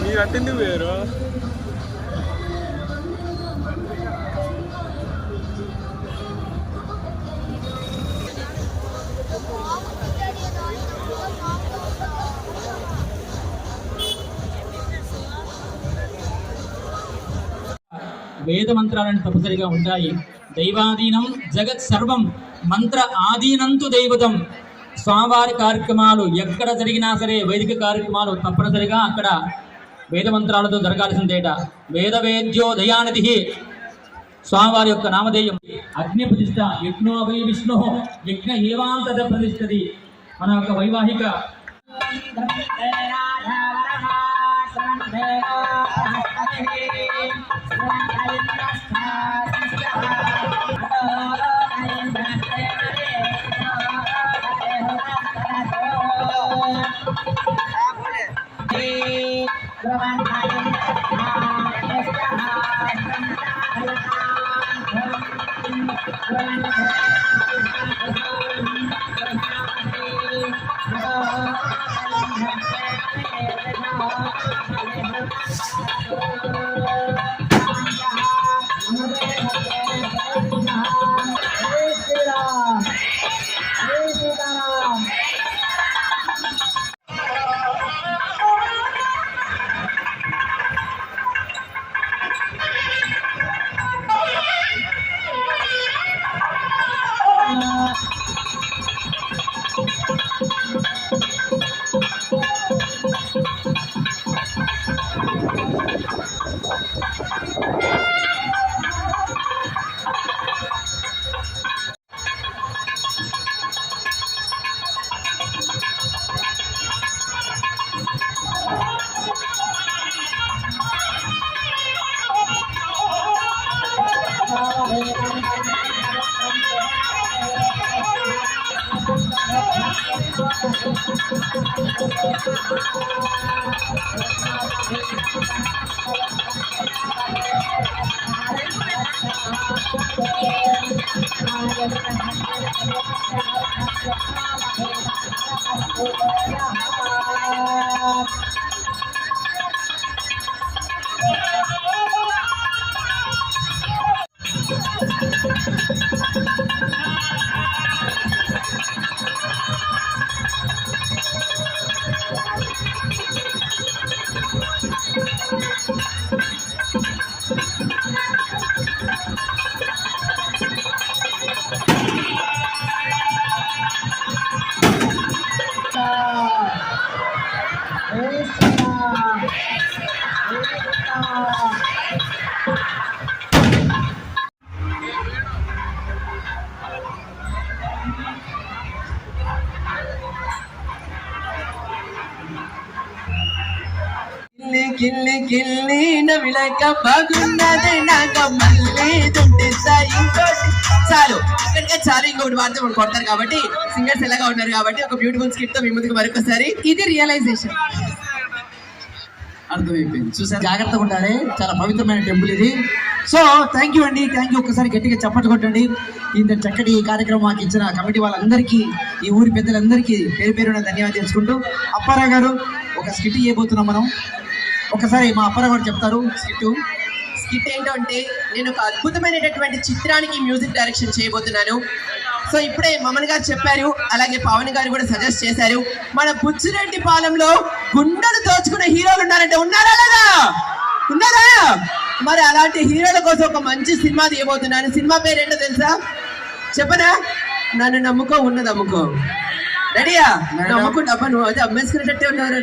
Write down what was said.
మీరు అట్టింది వేరు. వేద మంత్రాలను తప్పనిసరిగా ఉంటాయి. దైవాధీనం జగత్ సర్వం మంత్ర ఆధీనంతు దైవతం. స్వామివారి కార్యక్రమాలు ఎక్కడ జరిగినా సరే వైదిక కార్యక్రమాలు తప్పనిసరిగా అక్కడ వేద మంత్రాలతో జరగాల్సిందేట. వేద వేద్యో దయానిధి స్వామివారి యొక్క నామధేయం. అగ్ని ప్రతిష్ట యజ్ఞో వై విష్ణు యజ్ఞ ఏవాంతద ప్రతిష్టది. మన యొక్క వైవాహిక కిల్లి కిల్లి నవిలక బాగున్నది నాకు మళ్ళీ దుంటిస్తా ఇంకోటి చాలు ఇక్కడికే చాలు ఇంకోటి వాడితే మనం కొడతారు కాబట్టి సింగర్స్ ఎలాగా ఉన్నారు కాబట్టి ఒక బ్యూటిఫుల్ స్కిట్ తో మీ ముందుకు మరొకసారి ఇది రియలైజేషన్ అర్థమైపోయింది. చూసారు, జాగ్రత్తగా ఉండాలి. చాలా పవిత్రమైన టెంపుల్ ఇది. సో థ్యాంక్ యూ అండి, థ్యాంక్ యూ. ఒక్కసారి గట్టిగా చప్పట్లు కొట్టండి. ఇంత చక్కటి ఈ కార్యక్రమం మాకు ఇచ్చిన కమిటీ వాళ్ళందరికీ, ఈ ఊరి పెద్దలందరికీ పేరు పేరున ధన్యవాదాలు తెలుసుకుంటూ అప్పారావు గారు ఒక స్కిట్ చేయబోతున్నాం మనం. ఒకసారి మా అప్పారావు గారు చెప్తారు స్కిట్ ఏంటంటే, నేను ఒక అద్భుతమైనటువంటి చిత్రానికి మ్యూజిక్ డైరెక్షన్ చేయబోతున్నాను. సో ఇప్పుడే మమన్ గారు చెప్పారు, అలాగే పవన్ గారు కూడా సజెస్ట్ చేశారు. మన బుచ్చిరెడ్డి పాలెంలో గుండెలు దోచుకునే హీరోలు ఉన్నారంటే ఉన్నారా లేదా? ఉన్నారా? మరి అలాంటి హీరోల కోసం ఒక మంచి సినిమా తీయబోతున్నాను. సినిమా పేరు ఏంటో తెలుసా? చెప్పనా? నన్ను నమ్ముకో ఉన్నది అమ్ముకో. రెడీయా? నమ్ముకుంటా. అబ్బా నువ్వు అది అమ్మేసుకునేటట్టే ఉన్నారు.